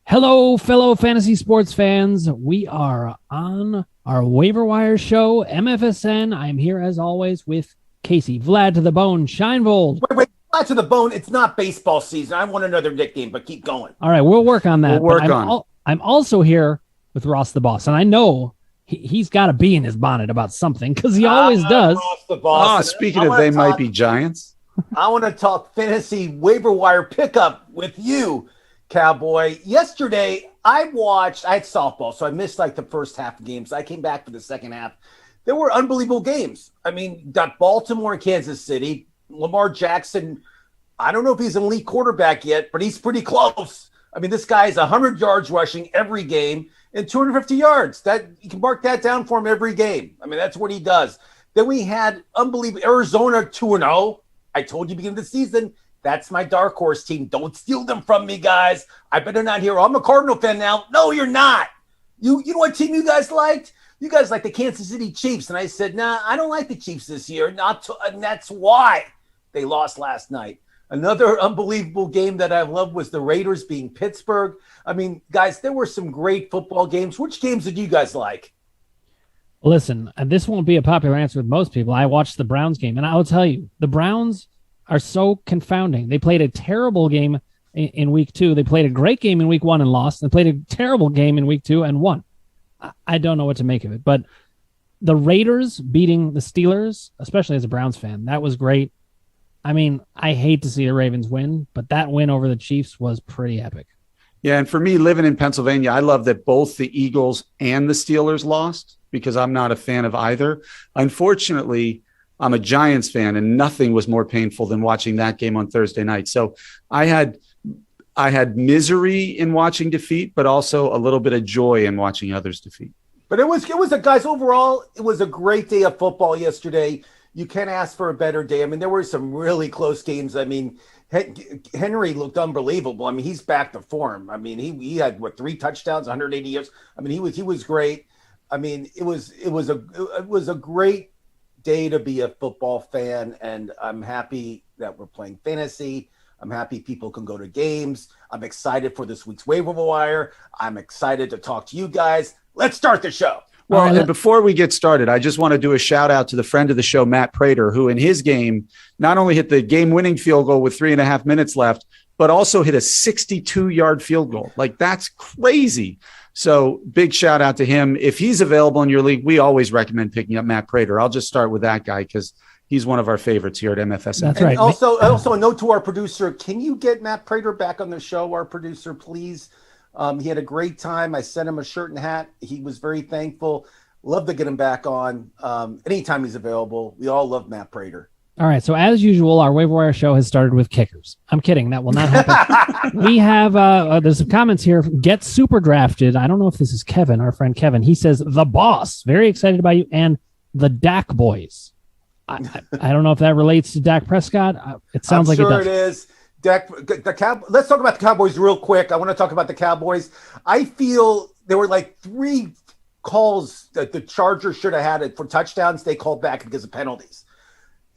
Hello, fellow fantasy sports fans. We are on our waiver wire show, MFSN. I'm here as always with Casey, Vlad to the Bone, Shinevold. Wait, Vlad to the Bone. It's not baseball season. I want another nickname, but keep going. All right, we'll work on that. We'll I'm also here with Ross the Boss, and I know he's got a bee in his bonnet about something because he always does. Ross the Boss. Speaking of they might be Giants. I want to talk fantasy waiver wire pickup with you, Cowboy. Yesterday, I had softball, so I missed like the first half of games. I came back for the second half. There were unbelievable games. I mean, got Baltimore and Kansas City. Lamar Jackson, I don't know if he's an elite quarterback yet, but he's pretty close. I mean, this guy is 100 yards rushing every game and 250 yards. That you can mark that down for him every game. I mean, that's what he does. Then we had unbelievable Arizona 2-0. I told you beginning of the season, that's my dark horse team. Don't steal them from me, guys. I better not hear, I'm a Cardinal fan now. No, you're not. You know what team you guys liked? You guys like the Kansas City Chiefs. And I said, nah, I don't like the Chiefs this year. And that's why they lost last night. Another unbelievable game that I loved was the Raiders being Pittsburgh. I mean, guys, there were some great football games. Which games did you guys like? Listen, this won't be a popular answer with most people. I watched the Browns game, and I will tell you, the Browns are so confounding. They played a terrible game in week 2. They played a great game in week 1 and lost. They played a terrible game in week 2 and won. I don't know what to make of it, but the Raiders beating the Steelers, especially as a Browns fan, that was great. I mean, I hate to see the Ravens win, but that win over the Chiefs was pretty epic. Yeah, and for me, living in Pennsylvania, I love that both the Eagles and the Steelers lost because I'm not a fan of either. Unfortunately, I'm a Giants fan, and nothing was more painful than watching that game on Thursday night. So I had misery in watching defeat, but also a little bit of joy in watching others defeat. But it was guys, overall, it was a great day of football yesterday. You can't ask for a better day. I mean, there were some really close games. I mean, Henry looked unbelievable. I mean, he's back to form. I mean, he had 3 touchdowns, 180 yards. I mean, he was great. I mean, it was a great day to be a football fan, and I'm happy that we're playing fantasy. I'm happy people can go to games. I'm excited for this week's waiver wire. I'm excited to talk to you guys. Let's start the show. Well, and before we get started, I just want to do a shout out to the friend of the show, Matt Prater, who in his game not only hit the game-winning field goal with 3.5 minutes left, but also hit a 62-yard field goal. Like, that's crazy. So big shout out to him. If he's available in your league, we always recommend picking up Matt Prater. I'll just start with that guy because he's one of our favorites here at MFSN. That's right. Also a note to our producer, can you get Matt Prater back on the show, our producer, please? He had a great time. I sent him a shirt and hat. He was very thankful. Love to get him back on anytime he's available. We all love Matt Prater. All right, so as usual, our waiver wire show has started with kickers. I'm kidding. That will not happen. We have, there's some comments here. Get super drafted. I don't know if this is Kevin, our friend Kevin. He says, the boss, very excited about you, and the Dak boys. I don't know if that relates to Dak Prescott. It sounds like it does. It is. Let's talk about the Cowboys real quick. I want to talk about the Cowboys. I feel there were like 3 calls that the Chargers should have had it for touchdowns. They called back because of penalties.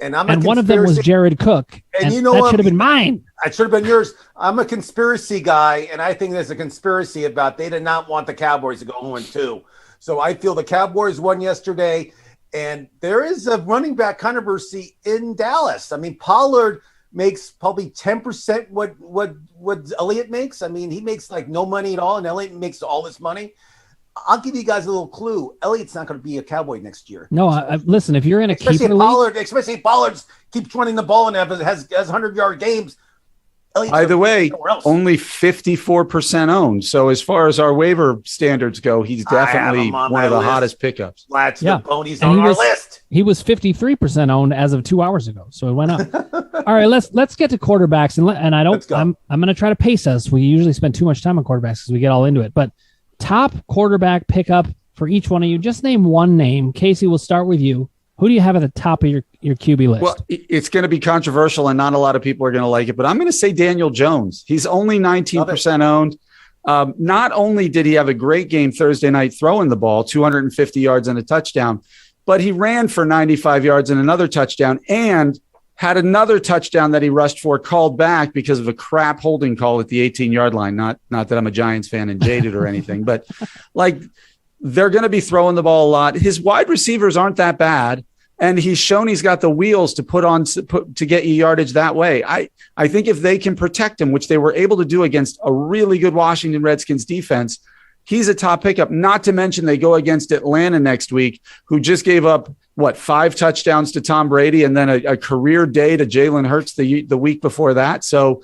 And one of them was Jared Cook. And you know that should have been mine. It should have been yours. I'm a conspiracy guy, and I think there's a conspiracy about they did not want the Cowboys to go 0-2. So I feel the Cowboys won yesterday, and there is a running back controversy in Dallas. I mean, Pollard makes probably 10% what Elliott makes. I mean, he makes like no money at all, and Elliott makes all this money. I'll give you guys a little clue. Elliott's not going to be a Cowboy next year. No, listen, if you're in a keeper league, especially if Pollard keeps running the ball and has 100-yard games. By the way, only 54% owned. So as far as our waiver standards go, he's definitely one of the hottest pickups. He's on our list. He was 53% owned as of 2 hours ago, so it went up. All right, let's get to quarterbacks, and I'm going to try to pace us. We usually spend too much time on quarterbacks because we get all into it, but top quarterback pickup for each one of you. Just name one name. Casey, we'll start with you. Who do you have at the top of your QB list? Well, it's going to be controversial, and not a lot of people are going to like it, but I'm going to say Daniel Jones. He's only 19% owned. Not only did he have a great game Thursday night throwing the ball, 250 yards and a touchdown, but he ran for 95 yards and another touchdown and had another touchdown that he rushed for, called back because of a crap holding call at the 18-yard line. Not that I'm a Giants fan and jaded or anything, but like they're going to be throwing the ball a lot. His wide receivers aren't that bad, and he's shown he's got the wheels to get you yardage that way. I think if they can protect him, which they were able to do against a really good Washington Redskins defense, he's a top pickup. Not to mention they go against Atlanta next week, who just gave up 5 touchdowns to Tom Brady and then a career day to Jalen Hurts the week before that. So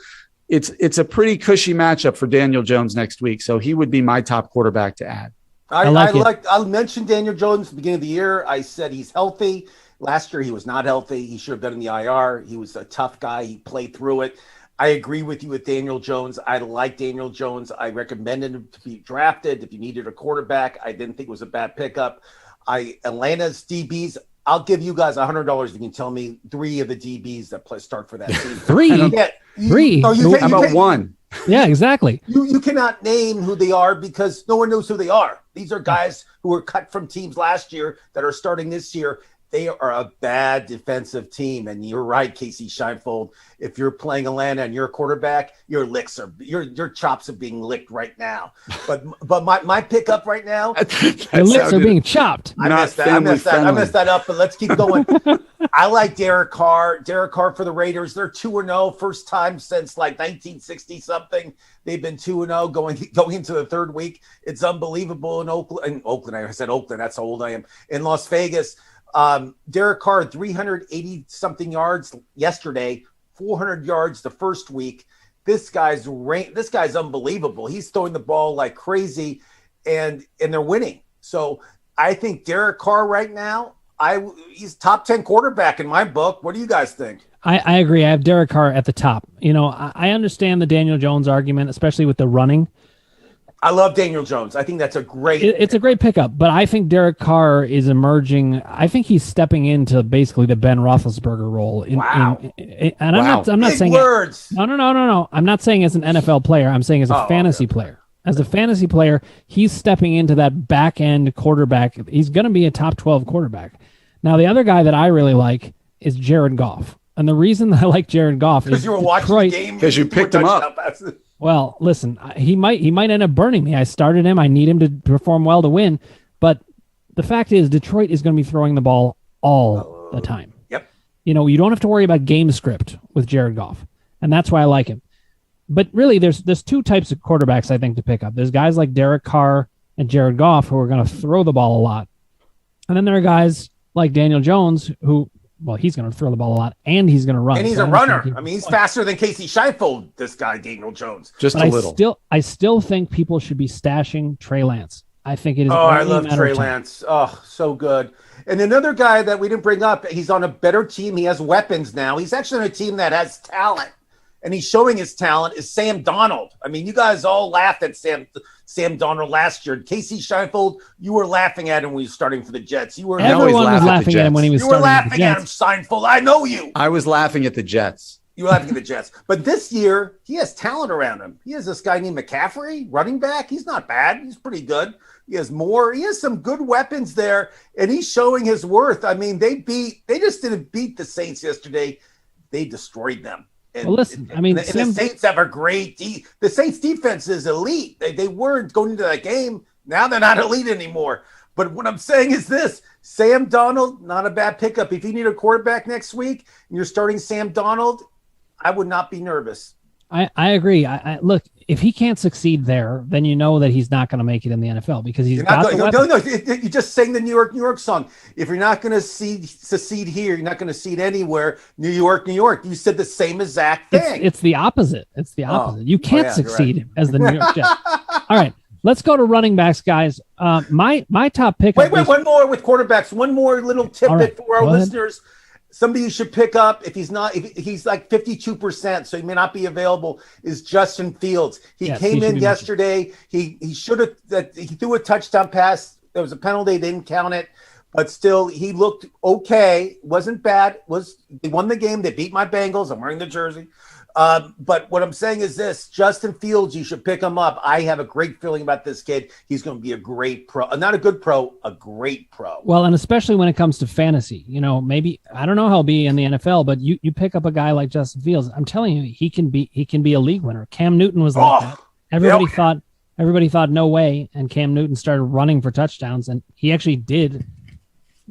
it's a pretty cushy matchup for Daniel Jones next week. So he would be my top quarterback to add. I mentioned Daniel Jones at the beginning of the year. I said he's healthy. Last year he was not healthy. He should have been in the IR. He was a tough guy. He played through it. I agree with you with Daniel Jones. I like Daniel Jones. I recommended him to be drafted. If you needed a quarterback, I didn't think it was a bad pickup. Atlanta's DBs, I'll give you guys $100 if you can tell me 3 of the DBs that start for that team. 3? Yeah, 3? No, how about 1? Yeah, exactly. You cannot name who they are because no one knows who they are. These are guys who were cut from teams last year that are starting this year. They are a bad defensive team, and you're right, Casey Scheinfeld. If you're playing Atlanta and you're a quarterback, your chops are being licked right now. But my pickup right now, your lips are being chopped. I messed that up. But let's keep going. I like Derek Carr. Derek Carr for the Raiders. They're 2-0, first time since like 1960 something. They've been 2-0 going into the third week. It's unbelievable in Oakland. I said Oakland. That's how old I am. In Las Vegas. Derek Carr, 380 something yards yesterday, 400 yards the first week. This guy's unbelievable. He's throwing the ball like crazy and they're winning. So I think Derek Carr right now, he's top 10 quarterback in my book. What do you guys think? I agree. I have Derek Carr at the top. I understand the Daniel Jones argument, especially with the running. I love Daniel Jones. I think that's a great. It's a great pickup, but I think Derek Carr is emerging. I think he's stepping into basically the Ben Roethlisberger role. I'm not saying words. No. I'm not saying as an NFL player. I'm saying as a fantasy player. As a fantasy player, he's stepping into that back end quarterback. He's going to be a top 12 quarterback. Now, the other guy that I really like is Jared Goff, and the reason that I like Jared Goff is because you were watching the game because you picked him up. Well, listen, he might end up burning me. I started him. I need him to perform well to win. But the fact is, Detroit is going to be throwing the ball all the time. Yep. You don't have to worry about game script with Jared Goff, and that's why I like him. But really, there's 2 types of quarterbacks I think to pick up. There's guys like Derek Carr and Jared Goff who are going to throw the ball a lot, and then there are guys like Daniel Jones who. Well, he's going to throw the ball a lot, and he's going to run. And he's a runner. He's faster than Casey Scheinfeld, this guy, Daniel Jones. Just a little. I still think people should be stashing Trey Lance. I think it is. I love Trey Lance. Oh, so good. And another guy that we didn't bring up, he's on a better team. He has weapons now. He's actually on a team that has talent, and he's showing his talent, is Sam Darnold. I mean, you guys all laughed at Sam Darnold last year. Casey Scheinfeld, you were laughing at him when he was starting for the Jets. Everyone was laughing at him when he was starting for the Jets. You were laughing at him, Scheinfeld. I know you. I was laughing at the Jets. You were laughing at the Jets. But this year, he has talent around him. He has this guy named McCaffrey, running back. He's not bad. He's pretty good. He has some good weapons there, and he's showing his worth. I mean, they just didn't beat the Saints yesterday. They destroyed them. And, well, listen, I mean, the Saints have a great the Saints defense is elite. They weren't going into that game. Now they're not elite anymore. But what I'm saying is this: Sam Darnold, not a bad pickup. If you need a quarterback next week and you're starting Sam Darnold, I would not be nervous. I agree. I look, if he can't succeed there, then you know that he's not going to make it in the NFL because he's got the weapons. No. You just sang the New York song. If you're not going to succeed here, you're not going to succeed anywhere. New York. You said the same exact thing. It's the opposite. You can't succeed as the New York Jets. All right. Let's go to running backs, guys. My top pick. Wait, one more with quarterbacks. One more little tidbit for our listeners. Somebody you should pick up if he's like 52%, so he may not be available, is Justin Fields. He came in yesterday. He threw a touchdown pass. There was a penalty. They didn't count it. But still, he looked okay. Wasn't bad. They won the game. They beat my Bengals. I'm wearing the jersey. But what I'm saying is this: Justin Fields, you should pick him up. I have a great feeling about this kid. He's going to be a great pro, not a good pro, a great pro. Well, and especially when it comes to fantasy, maybe I don't know how he'll be in the NFL, but you pick up a guy like Justin Fields. I'm telling you, he can be a league winner. Cam Newton was like that. Everybody thought no way, and Cam Newton started running for touchdowns, and he actually did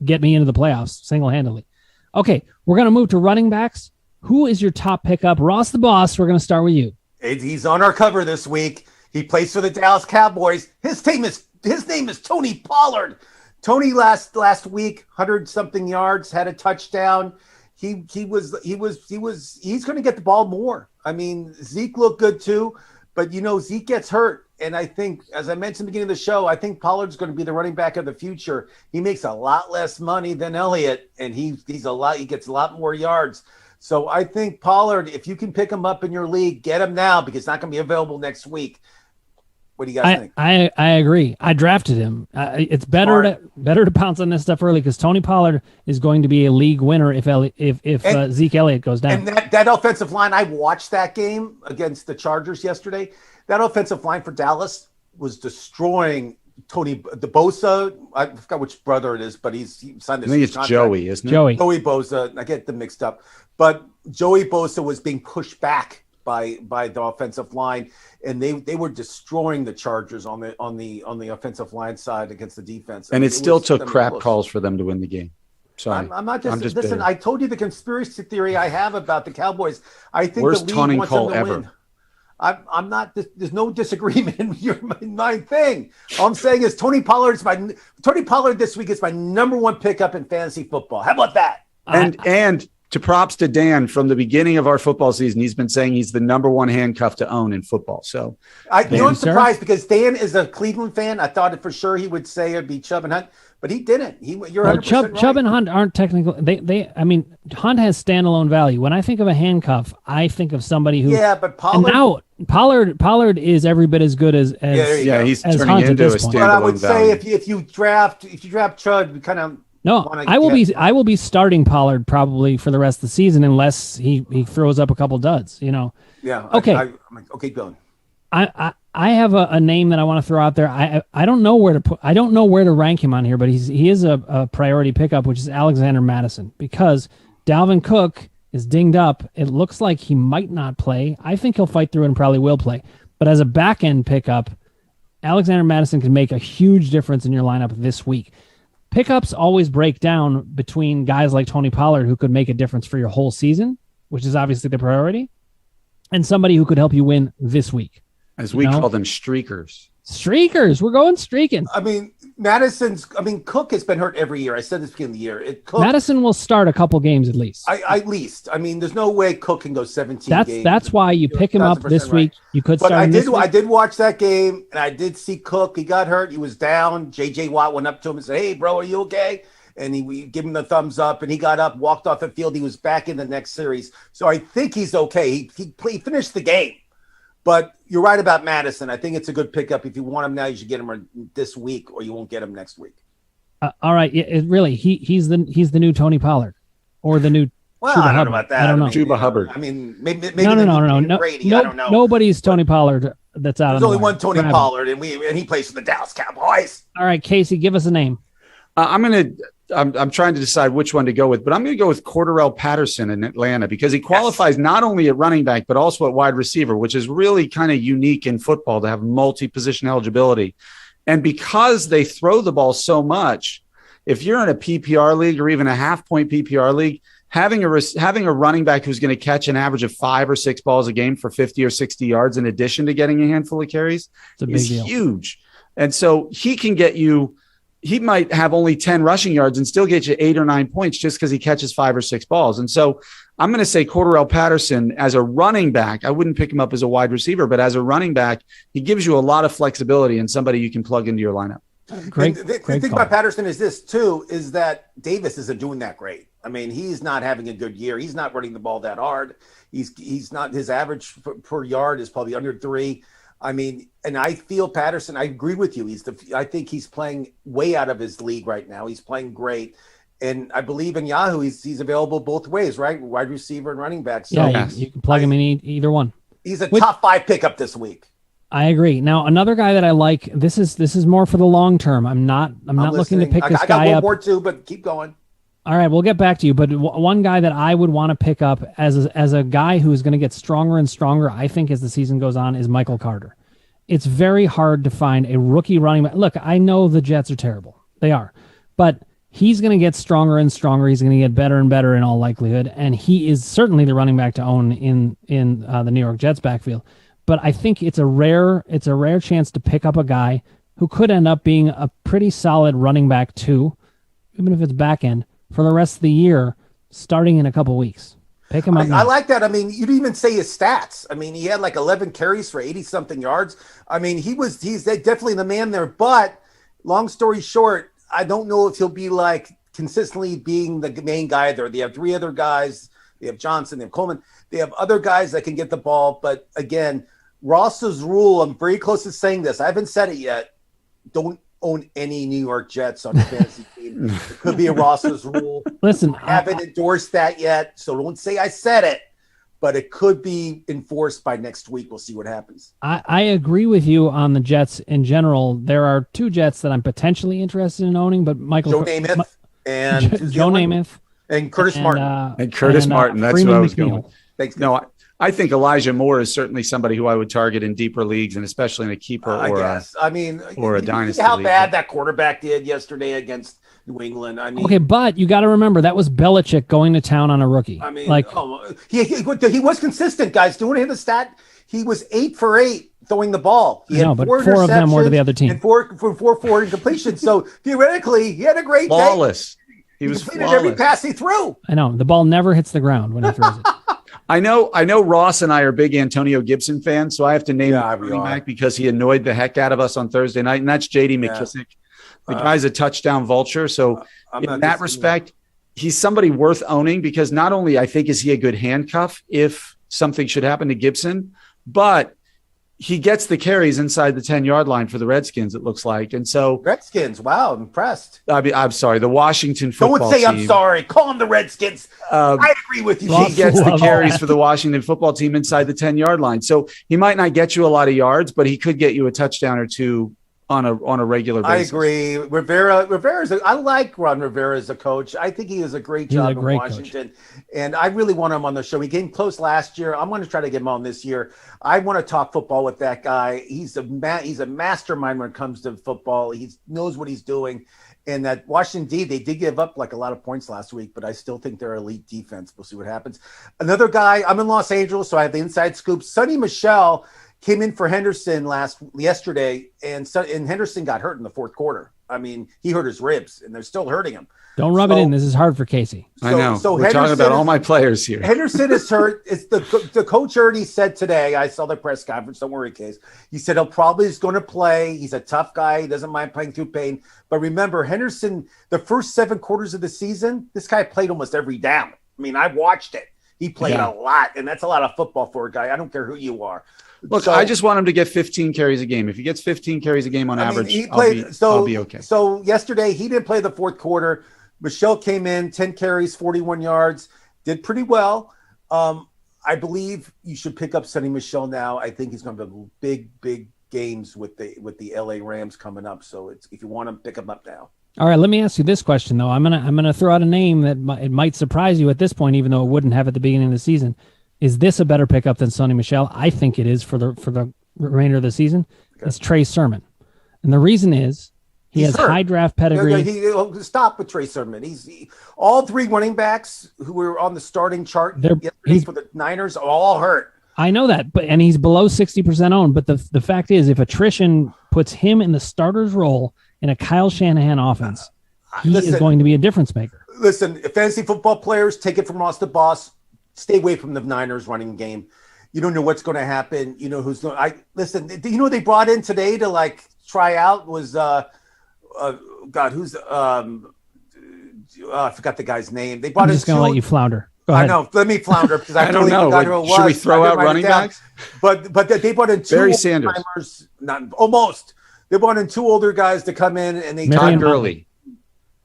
get me into the playoffs single-handedly. Okay, we're going to move to running backs. Who is your top pickup? Ross the Boss, we're going to start with you. He's on our cover this week. He plays for the Dallas Cowboys. His name is Tony Pollard. Tony last week, 100-something yards, had a touchdown. He's going to get the ball more. I mean, Zeke looked good too, but Zeke gets hurt. And I think, as I mentioned at the beginning of the show, I think Pollard's going to be the running back of the future. He makes a lot less money than Elliott, and he gets a lot more yards. So I think Pollard, if you can pick him up in your league, get him now because it's not going to be available next week. What do you guys think? I agree. I drafted him. It's better to pounce on this stuff early because Tony Pollard is going to be a league winner if Zeke Elliott goes down. And that offensive line, I watched that game against the Chargers yesterday. That offensive line for Dallas was destroying the Bosa. I forgot which brother it is, but he signed this. I think it's contract. Joey, isn't it? Joey Bosa. I get them mixed up, but Joey Bosa was being pushed back by the offensive line, and they were destroying the Chargers on the offensive line side against the defense. And it still took crap calls for them to win the game. Sorry, I'm not just listen. bitter. I told you the conspiracy theory I have about the Cowboys. I think worst the league taunting wants call them to ever. win. I'm not. There's no disagreement. You're my thing. All I'm saying is Tony Pollard this week is my number one pickup in fantasy football. How about that? And to props to Dan from the beginning of our football season, he's been saying he's the number one handcuff to own in football. So I'm surprised because Dan is a Cleveland fan. I thought for sure he would say it'd be Chubb and Hunt, but he didn't. You're 100% right. Chubb and Hunt aren't technically. Hunt has standalone value. When I think of a handcuff, I think of somebody who. Yeah, but Pollard. And now Pollard is every bit as good as he's as turning Hunt into a at this point. standalone But I would say value. if you draft Chubb, you kind of. No, I will be starting Pollard probably for the rest of the season unless he throws up a couple duds. Yeah. Okay. Okay, Bill. I have a name that I want to throw out there. I don't know where to put. I don't know where to rank him on here, but he is a priority pickup, which is Alexander Mattison, because Dalvin Cook is dinged up. It looks like he might not play. I think he'll fight through and probably will play. But as a back end pickup, Alexander Mattison can make a huge difference in your lineup this week. Pickups always break down between guys like Tony Pollard, who could make a difference for your whole season, which is obviously the priority, and somebody who could help you win this week. As we call them, streakers. Streakers. We're going streaking. Cook has been hurt every year. I said this beginning of the year. Madison will start a couple games at least. There's no way Cook can go 17 games. That's why you pick him up this week. You could start him this week. I did watch that game, and I did see Cook. He got hurt. He was down. J.J. Watt went up to him and said, "Hey, bro, are you okay?" And we give him the thumbs up, and he got up, walked off the field. He was back in the next series. So I think he's okay. He finished the game. But you're right about Madison. I think it's a good pickup. If you want him now, you should get him this week, or you won't get him next week. All right, he's the new Tony Pollard, or the new. Well, Chuba I don't Hubbard. know about that. I don't know. Chuba Hubbard. Maybe no. Brady. I don't know. Nobody's Tony Pollard that's out. There's only one Tony Pollard, and he plays for the Dallas Cowboys. All right, Casey, give us a name. I'm trying to decide which one to go with, but I'm going to go with Cordarrelle Patterson in Atlanta because he qualifies not only at running back, but also at wide receiver, which is really kind of unique in football to have multi-position eligibility. And because they throw the ball so much, if you're in a PPR league or even a half-point PPR league, having a running back who's going to catch an average of 5 or 6 balls a game for 50 or 60 yards in addition to getting a handful of carries is huge. And so he can get you – he might have only 10 rushing yards and still get you 8 or 9 points just because he catches 5 or 6 balls. And so I'm going to say Cordarrelle Patterson as a running back. I wouldn't pick him up as a wide receiver, but as a running back, he gives you a lot of flexibility and somebody you can plug into your lineup. Great. The thing about Patterson is this too, is that Davis isn't doing that great. I mean, he's not having a good year. He's not running the ball that hard. He's not, his average per yard is probably under 3. I mean, and I feel Patterson, I agree with you. I think he's playing way out of his league right now. He's playing great. And I believe in Yahoo, he's available both ways, right? Wide receiver and running back. So yeah, you can plug him in either one. He's a top 5 pickup this week. I agree. Now, another guy that I like, this is more for the long term. I'm not looking to pick this guy up. I got one more too, but keep going. All right, we'll get back to you. But one guy that I would want to pick up as a guy who is going to get stronger and stronger, I think, as the season goes on, is Michael Carter. It's very hard to find a rookie running back. Look, I know the Jets are terrible. They are. But he's going to get stronger and stronger. He's going to get better and better in all likelihood. And he is certainly the running back to own in the New York Jets backfield. But I think it's a rare chance to pick up a guy who could end up being a pretty solid running back too, even if it's back end, for the rest of the year, starting in a couple weeks. Pick him up. I like that. I mean, you didn't even say his stats. I mean, he had like 11 carries for 80-something yards. I mean, he's definitely the man there. But long story short, I don't know if he'll be like consistently being the main guy there. They have 3 other guys. They have Johnson, they have Coleman. They have other guys that can get the ball. But again, Ross's rule, I'm very close to saying this. I haven't said it yet. Don't own any New York Jets on your fantasy team. It could be a Ross's rule. Listen, I haven't endorsed that yet, so don't say I said it. But it could be enforced by next week. We'll see what happens. I agree with you on the Jets in general. There are 2 Jets that I'm potentially interested in owning, but Joe Namath and Curtis Martin. And Curtis Martin. That's Freeman who I was McNeil. going. Thanks. No, I think Elijah Moore is certainly somebody who I would target in deeper leagues, and especially in a keeper or a dynasty. How league. bad that quarterback did yesterday against New England. I mean, okay, but you got to remember that was Belichick going to town on a rookie. I mean, he was consistent, guys. Do you want to hear the stat? He was 8 for 8 throwing the ball. He had but 4 of them were to the other team, and four incompletions. So theoretically, he had a great flawless. day. He was completed every pass he threw. I know the ball never hits the ground when he throws it. I know Ross and I are big Antonio Gibson fans, so I have to name him running back because he annoyed the heck out of us on Thursday night, and that's J.D. McKissick. The guy's a touchdown vulture, so in that respect, he's somebody worth owning because not only I think is he a good handcuff if something should happen to Gibson, but he gets the carries inside the 10-yard line for the Redskins, it looks like. And so Redskins, wow, I'm impressed. I'm sorry, the Washington football team. Don't say I'm sorry. Call them the Redskins. I agree with you. He gets the carries for the Washington football team inside the 10-yard line. So he might not get you a lot of yards, but he could get you a touchdown or two on a regular basis. I agree. Rivera's I like Ron Rivera as a coach. I think he does a great job in Washington. Coach. And I really want him on the show. He came close last year. I'm going to try to get him on this year. I want to talk football with that guy. He's a mastermind when it comes to football. He knows what he's doing. And that Washington D, they did give up like a lot of points last week, but I still think they're elite defense. We'll see what happens. Another guy, I'm in Los Angeles, so I have the inside scoop. Sonny Michel came in for Henderson yesterday, and Henderson got hurt in the 4th quarter. I mean, he hurt his ribs, and they're still hurting him. Don't rub it in. This is hard for Casey. I know. So we're talking about all my players here. Henderson is hurt. It's the coach already said today. I saw the press conference. Don't worry, Case. He said he'll probably is going to play. He's a tough guy. He doesn't mind playing through pain. But remember, Henderson, the first 7 quarters of the season, this guy played almost every down. I mean, I watched it. He played a lot, and that's a lot of football for a guy. I don't care who you are. Look, I just want him to get 15 carries a game. If he gets 15 carries a game on average, I'll be okay. So yesterday, he didn't play the 4th quarter. Michelle came in, 10 carries, 41 yards, did pretty well. I believe you should pick up Sonny Michel now. I think he's going to have big games with the LA Rams coming up. So if you want him, pick him up now. All right, let me ask you this question though. I'm gonna throw out a name that it might surprise you at this point, even though it wouldn't have at the beginning of the season. Is this a better pickup than Sonny Michel? I think it is for the remainder of the season. Okay. It's Trey Sermon, and the reason is he has hurt. High draft pedigree. Stop with Trey Sermon. All 3 running backs who were on the starting chart yesterday for the Niners are all hurt. I know that, and he's below 60% owned. But the fact is, if attrition puts him in the starter's role in a Kyle Shanahan offense, he is going to be a difference maker. Listen, fantasy football players, take it from Ross the Boss. Stay away from the Niners running game. You don't know what's going to happen. You know who's going. You know they brought in today to try out was I forgot the guy's name. They brought I'm just going to let you flounder. Go ahead. I know. Let me flounder because I don't know. Who it was. Should we throw out running backs? But they brought in 2 Barry Sanders. Timers, not almost. They brought in 2 older guys to come in and they Todd Gurley.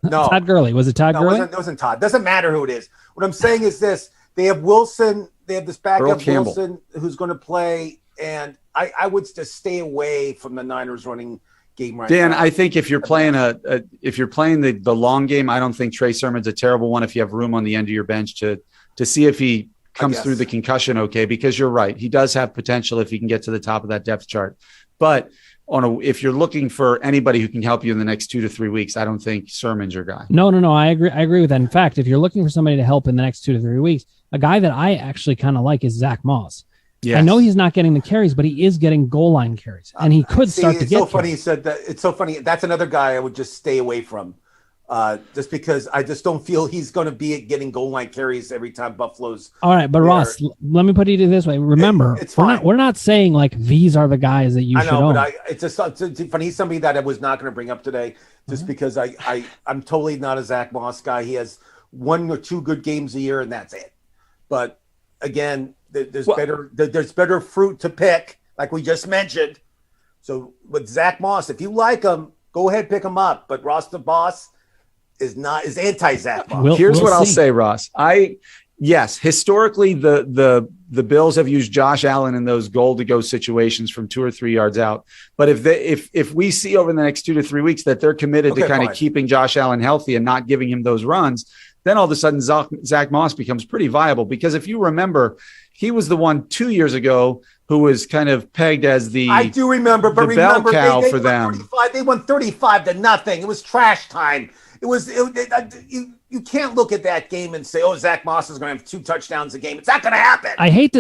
No. Todd Gurley. Was it Todd Gurley? It wasn't Todd. Doesn't matter who it is. What I'm saying is this. They have Wilson. They have this backup Wilson who's going to play. And I would just stay away from the Niners running game right Dan, now. I think if you're playing the long game, I don't think Trey Sermon's a terrible one if you have room on the end of your bench to see if he comes through the concussion okay, because you're right. He does have potential if he can get to the top of that depth chart. But if you're looking for anybody who can help you in the next 2 to 3 weeks, I don't think Sermon's your guy. No. I agree with that. In fact, if you're looking for somebody to help in the next 2 to 3 weeks, a guy that I actually kind of like is Zach Moss. Yes. I know he's not getting the carries, but he is getting goal line carries, and he could start to get. It's so funny you said that. It's so funny. That's another guy I would just stay away from, just because I just don't feel he's going to be getting goal line carries every time Buffalo's. All right, but Ross, let me put it this way. Remember, we're not saying like these are the guys that you should own. But it's funny. He's somebody that I was not going to bring up today, just because I'm totally not a Zach Moss guy. He has 1 or 2 good games a year, and that's it. But again. There's better fruit to pick, like we just mentioned. So with Zach Moss, if you like him, go ahead, pick him up. But Ross the Boss is anti-Zach Moss. Here's what I'll say, Ross. Historically the Bills have used Josh Allen in those goal to go situations from 2 or 3 yards out. But if we see over the next 2 to 3 weeks that they're committed to kind of keeping Josh Allen healthy and not giving him those runs, then all of a sudden Zach Moss becomes pretty viable. Because if you remember, he was the one 2 years ago who was kind of pegged as I do remember, but remember, bell cow they for them. They won 35-0. It was trash time. You can't look at that game and say, "Oh, Zach Moss is going to have 2 touchdowns a game." It's not going to happen. I hate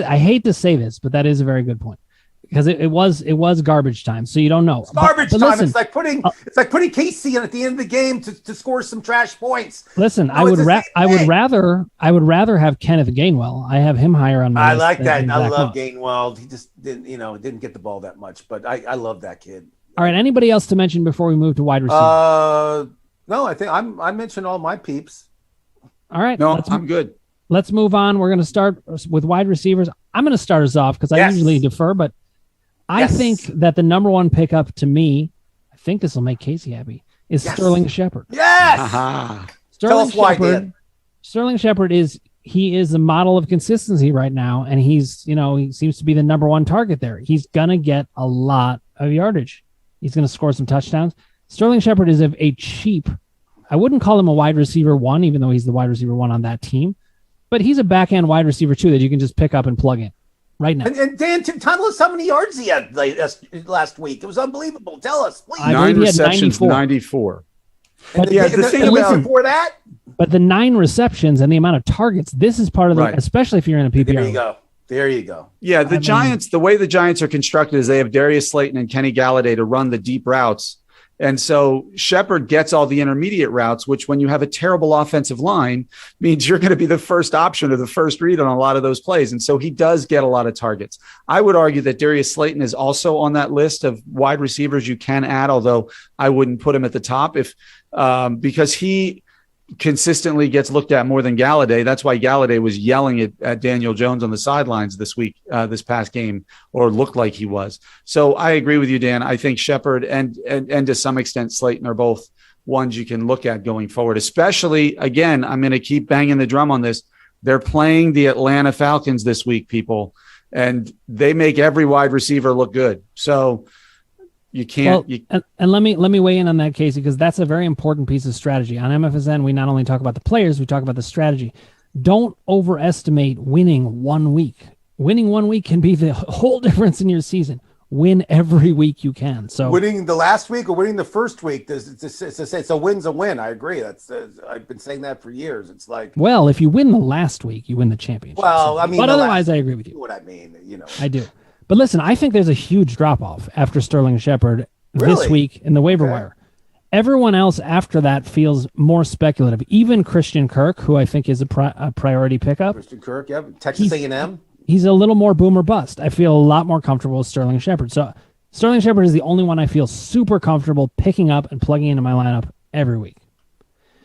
to say this, but that is a very good point. Because it was garbage time, so you don't know. It's garbage time. Listen, it's like putting Casey in at the end of the game to score some trash points. Listen, I would rather have Kenneth Gainwell. I have him higher on my list. I like that. I love Gainwell. He just didn't get the ball that much, but I love that kid. All right. Anybody else to mention before we move to wide receiver? No, I think I mentioned all my peeps. All right. No, I'm good. Let's move on. We're going to start with wide receivers. I'm going to start us off because I usually defer, but I think that the number one pickup to me, I think this will make Casey happy, is Sterling Shepard. Yes. Sterling Shepard is the model of consistency right now, and he seems to be the number one target there. He's gonna get a lot of yardage. He's gonna score some touchdowns. Sterling Shepard is a cheap. I wouldn't call him a wide receiver 1, even though he's the wide receiver 1 on that team, but he's a back end wide receiver 2 that you can just pick up and plug in. Right now. And Dan, tell us how many yards he had last week. It was unbelievable. Tell us, please. 9 receptions, 94. But the thing about before that. But the 9 receptions and the amount of targets, this is part of the, especially if you're in a PPR. There you go. Yeah, the way the Giants are constructed is they have Darius Slayton and Kenny Galladay to run the deep routes. And so Shepard gets all the intermediate routes, which when you have a terrible offensive line means you're going to be the first option or the first read on a lot of those plays. And so he does get a lot of targets. I would argue that Darius Slayton is also on that list of wide receivers you can add, although I wouldn't put him at the top because he consistently gets looked at more than Galladay. That's why Galladay was yelling at Daniel Jones on the sidelines this past game, or looked like he was. So I agree with you, Dan. I think Shepard and to some extent Slayton are both ones you can look at going forward, especially, again, I'm going to keep banging the drum on this. They're playing the Atlanta Falcons this week, people, and they make every wide receiver look good. So you can't. And let me weigh in on that, Casey, because that's a very important piece of strategy. On MFSN, we not only talk about the players, we talk about the strategy. Don't overestimate winning 1 week. Winning 1 week can be the whole difference in your season. Win every week you can. So winning the last week or winning the first week, it's a win's a win. I agree. I've been saying that for years. It's like, well, if you win the last week, you win the championship. Well, I mean, but otherwise, I agree with you. What I mean, I do. But listen, I think there's a huge drop-off after Sterling Shepard this week in the waiver wire. Everyone else after that feels more speculative. Even Christian Kirk, who I think is a priority pickup. Christian Kirk, yeah. Texas A&M. He's a little more boom or bust. I feel a lot more comfortable with Sterling Shepard. So Sterling Shepard is the only one I feel super comfortable picking up and plugging into my lineup every week.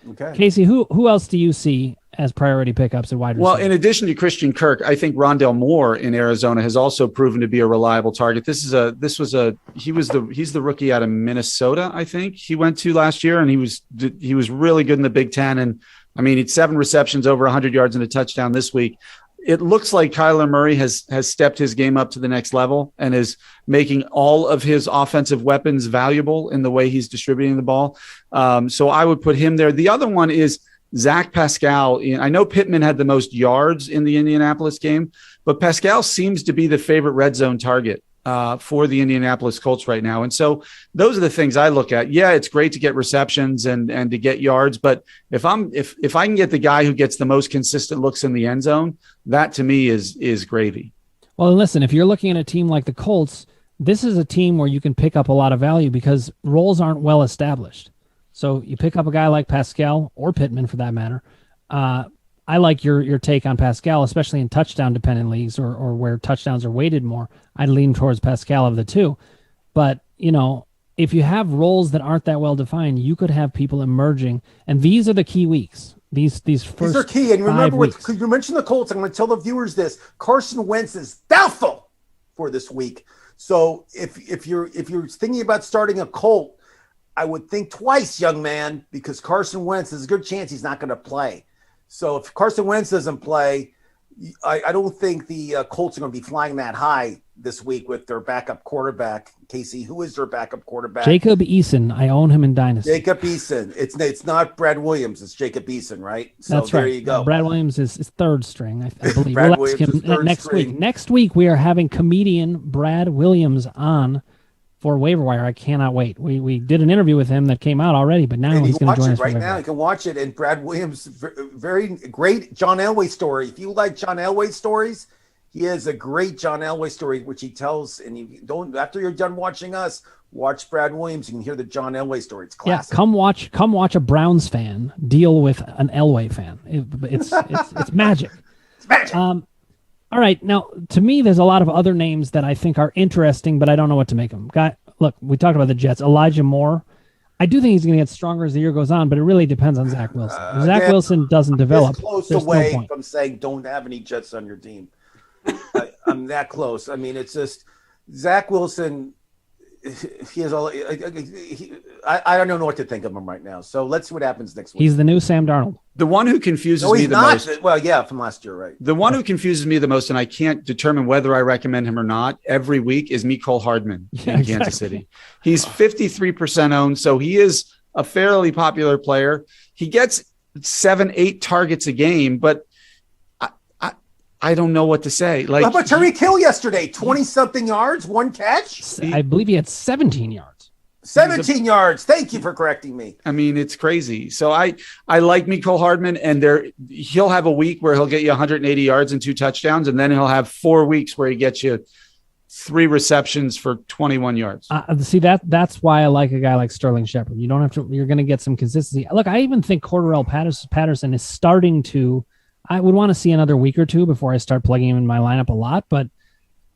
Okay. Casey, who else do you see as priority pickups at wide receiver. Well, in addition to Christian Kirk, I think Rondale Moore in Arizona has also proven to be a reliable target. He's the rookie out of Minnesota, I think he went to last year, and he was really good in the Big Ten. And I mean, it's 7 receptions, over 100 yards and a touchdown this week. It looks like Kyler Murray has stepped his game up to the next level and is making all of his offensive weapons valuable in the way he's distributing the ball. So I would put him there. The other one is Zach Pascal. I know Pittman had the most yards in the Indianapolis game, but Pascal seems to be the favorite red zone target for the Indianapolis Colts right now. And so those are the things I look at. Yeah, it's great to get receptions and to get yards, but if I can get the guy who gets the most consistent looks in the end zone, that to me is gravy. Well, listen, if you're looking at a team like the Colts, this is a team where you can pick up a lot of value because roles aren't well established. So you pick up a guy like Pascal or Pittman for that matter. I like your take on Pascal, especially in touchdown-dependent leagues or where touchdowns are weighted more. I'd lean towards Pascal of the two. But, if you have roles that aren't that well-defined, you could have people emerging. And these are the key weeks. These are key. And remember, you mentioned the Colts. I'm going to tell the viewers this. Carson Wentz is doubtful for this week. So if you're thinking about starting a Colt, I would think twice, young man, because Carson Wentz, there's a good chance he's not going to play. So if Carson Wentz doesn't play, I don't think the Colts are going to be flying that high this week with their backup quarterback. Casey, who is their backup quarterback? Jacob Eason. I own him in Dynasty. Jacob Eason. It's not Brad Williams. It's Jacob Eason, right? So that's right. There you go. Brad Williams is third string, I believe. Brad we'll ask Williams him next string. week. Next week, we are having comedian Brad Williams on for Waiver Wire. I cannot wait. We did an interview with him that came out already, but now he's going to join us right now. You can watch it. And Brad Williams, very great John Elway story. If you like John Elway stories, he has a great John Elway story which he tells. And you don't, after you're done watching us, watch Brad Williams. You can hear the John Elway story. It's classic. Yeah, come watch a Browns fan deal with an Elway fan. It's magic. It's magic. All right, now, to me, there's a lot of other names that I think are interesting, but I don't know what to make them. Look, we talked about the Jets. Elijah Moore. I do think he's going to get stronger as the year goes on, but it really depends on Zach Wilson. If Zach Wilson doesn't develop, close there's away no point. from saying don't have any Jets on your team. I'm that close. I mean, it's just Zach Wilson. He has all. I don't know what to think of him right now. So let's see what happens next week. He's the new Sam Darnold. The one who confuses me the most. Well, yeah, from last year, right? The one who confuses me the most, and I can't determine whether I recommend him or not every week, is Mecole Hardman in Kansas City. He's 53% owned, so he is a fairly popular player. He gets 7-8 targets a game, but I don't know what to say. Like, how about Tyreek Hill yesterday? 20-something yards, one catch? I believe he had 17 yards. 17 yards. Thank you for correcting me. I mean, it's crazy. So I like Mecole Hardman, and he'll have a week where he'll get you 180 yards and 2 touchdowns, and then he'll have 4 weeks where he gets you 3 receptions for 21 yards. See, that's why I like a guy like Sterling Shepard. You don't have to. You're going to get some consistency. Look, I even think Cordarrelle Patterson is starting to. I would want to see another week or two before I start plugging him in my lineup a lot, but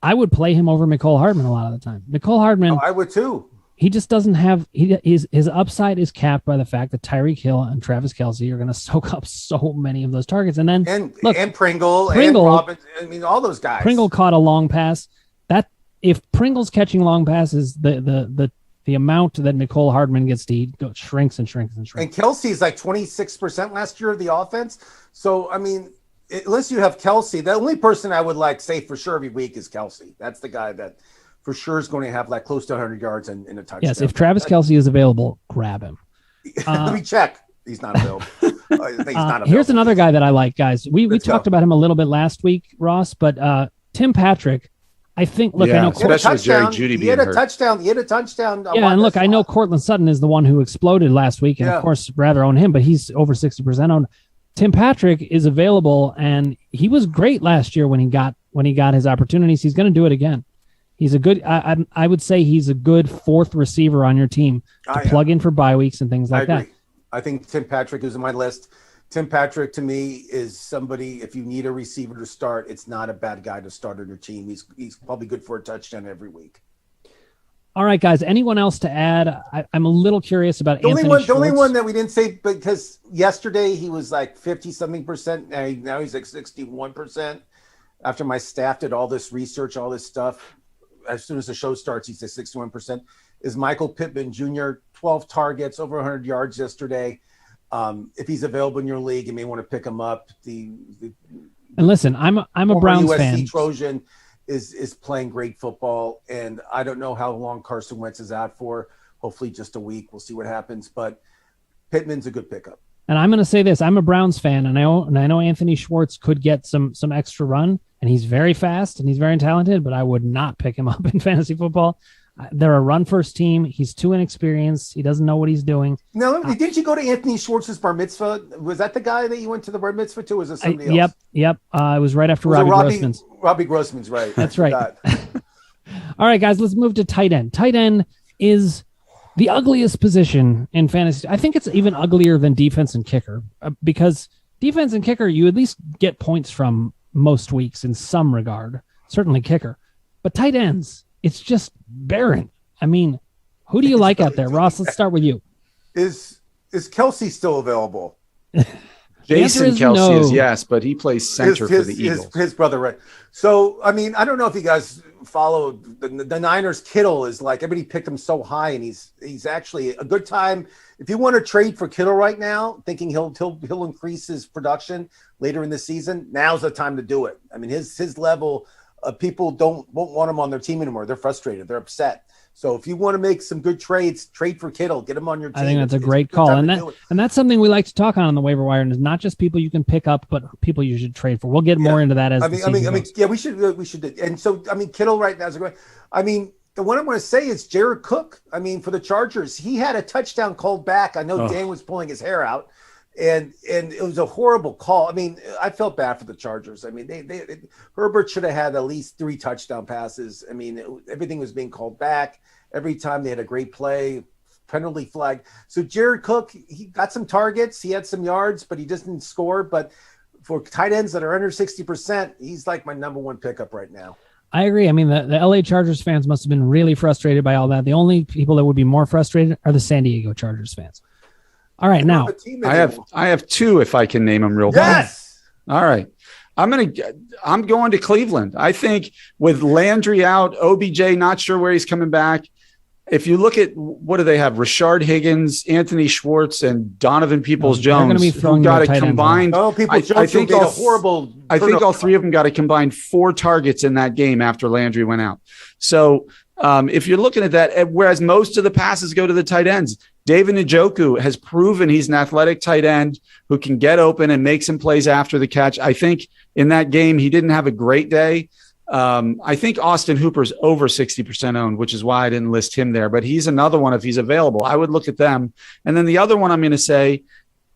I would play him over Mecole Hardman a lot of the time. Mecole Hardman, I would too. He just doesn't have his upside is capped by the fact that Tyreek Hill and Travis Kelce are going to soak up so many of those targets. And then and Pringle and Robbins. I mean, all those guys. Pringle caught a long pass. That if Pringle's catching long passes, the amount that Mecole Hardman gets to eat shrinks and shrinks and shrinks. And Kelce's like 26% last year of the offense. So, I mean, unless you have Kelce, the only person I would say for sure every week is Kelce. That's the guy that for sure is going to have close to 100 yards and a touchdown. Yes, if Travis Kelce is available, grab him. Let me check. He's not available. I think he's not available. Here's another guy that I like, guys. We talked about him a little bit last week, Ross, but Tim Patrick, I think, look, I know especially with Jerry Jeudy being hurt. He had a touchdown. Yeah, and look, I know Cortland Sutton is the one who exploded last week, and of course, rather own him, but he's over 60% owned. Tim Patrick is available, and he was great last year when he got his opportunities. He's going to do it again. He's a good. I would say he's a good fourth receiver on your team to plug in for bye weeks and things like that. I think Tim Patrick is on my list. Tim Patrick, to me, is somebody, if you need a receiver to start, it's not a bad guy to start on your team. He's probably good for a touchdown every week. All right, guys. Anyone else to add? I'm a little curious about The Anthony the only Schwartz. one that we didn't say, because yesterday he was like 50-something%. Now he's like 61%. After my staff did all this research, all this stuff, as soon as the show starts, he says 61%. Is Michael Pittman Jr., 12 targets, over 100 yards yesterday. If he's available in your league, you may want to pick him up. And listen, I'm a Browns USC fan. Trojan is playing great football, and I don't know how long Carson Wentz is out for. Hopefully just a week. We'll see what happens, but Pittman's a good pickup. And I'm going to say this: I'm a Browns fan, and I know Anthony Schwartz could get some extra run, and he's very fast and he's very talented. But I would not pick him up in fantasy football. They're a run-first team. He's too inexperienced. He doesn't know what he's doing. Now, didn't you go to Anthony Schwartz's bar mitzvah? Was that the guy that you went to the bar mitzvah to? Or was it somebody else? Yep. It was right after Robbie Grossman's. Robbie Grossman's, right. That's right. All right, guys, let's move to tight end. Tight end is the ugliest position in fantasy. I think it's even uglier than defense and kicker, because defense and kicker, you at least get points from most weeks in some regard, certainly kicker. But tight ends, it's just barren. I mean, who do you like out there? Ross, let's start with you. Is Kelsey still available? Jason Kelsey is yes, but he plays center for the Eagles. His brother, right? So, I mean, I don't know if you guys follow the Niners. Kittle is like, everybody picked him so high, and he's actually a good time. If you want to trade for Kittle right now, thinking he'll increase his production later in the season, now's the time to do it. I mean, his level of people won't want him on their team anymore. They're frustrated. They're upset. So if you want to make some good trades, trade for Kittle, get him on your team. I think that's a great call. And that's something we like to talk on the waiver wire, and it's not just people you can pick up, but people you should trade for. We'll get more into that as the season goes. Yeah, we should. And so, I mean, Kittle right now is a great. I mean, the one I want to say is Jared Cook. I mean, for the Chargers, he had a touchdown called back. I know Dan was pulling his hair out, and it was a horrible call. I mean, I felt bad for the Chargers. I mean, Herbert should have had at least 3 touchdown passes. I mean, everything was being called back. Every time they had a great play, penalty flag. So Jared Cook, he got some targets, he had some yards, but he didn't score. But for tight ends that are under 60%, he's like my number one pickup right now. I agree. I mean, the LA Chargers fans must have been really frustrated by all that. The only people that would be more frustrated are the San Diego Chargers fans. All right, now I have 2 if I can name them real quick. Yes. All right. I'm going to Cleveland. I think with Landry out, OBJ not sure where he's coming back. If you look at what do they have? Rashard Higgins, Anthony Schwartz, and Donovan Peoples-Jones, who got a combined. I think all 3 of them got a combined 4 targets in that game after Landry went out. So if you're looking at that, whereas most of the passes go to the tight ends, David Njoku has proven he's an athletic tight end who can get open and make some plays after the catch. I think in that game, he didn't have a great day. I think Austin Hooper's over 60% owned, which is why I didn't list him there, but he's another one if he's available. I would look at them. And then the other one I'm going to say,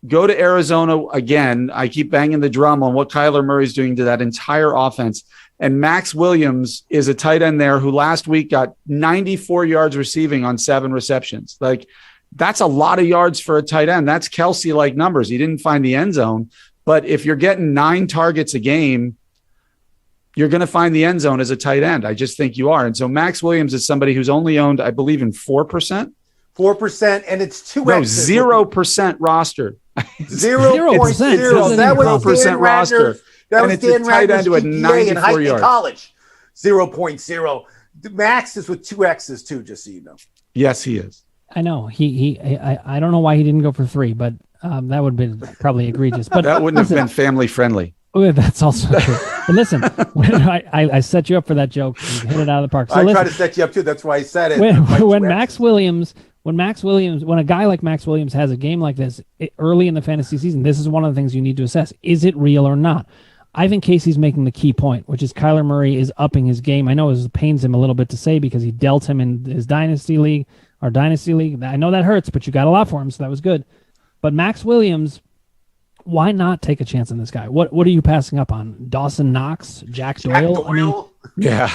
go to Arizona again. I keep banging the drum on what Kyler Murray's doing to that entire offense. And Max Williams is a tight end there who last week got 94 yards receiving on 7 receptions. Like, that's a lot of yards for a tight end. That's Kelsey-like numbers. He didn't find the end zone. But if you're getting 9 targets a game, you're going to find the end zone as a tight end. I just think you are. And so Max Williams is somebody who's only owned, I believe, in 4%. 4%, and it's 2x. No, 0% roster. 0.0. That was Dan roster. That was Dan Ratner's GPA in high school college. 0.0. Max is with 2 X's too, just so you know. Yes, he is. I know. I don't know why he didn't go for 3, but that would have been probably egregious. But that wouldn't have been family friendly. Oh, that's also true. But listen, when I set you up for that joke. You hit it out of the park. So I try to set you up too. That's why I said it. When a guy like Max Williams has a game like this early in the fantasy season, this is one of the things you need to assess. Is it real or not? I think Casey's making the key point, which is Kyler Murray is upping his game. I know it pains him a little bit to say because he dealt him in his dynasty league. I know that hurts, but you got a lot for him, so that was good. But Max Williams, why not take a chance on this guy? What are you passing up on? Dawson Knox, Jack Doyle? I mean, yeah.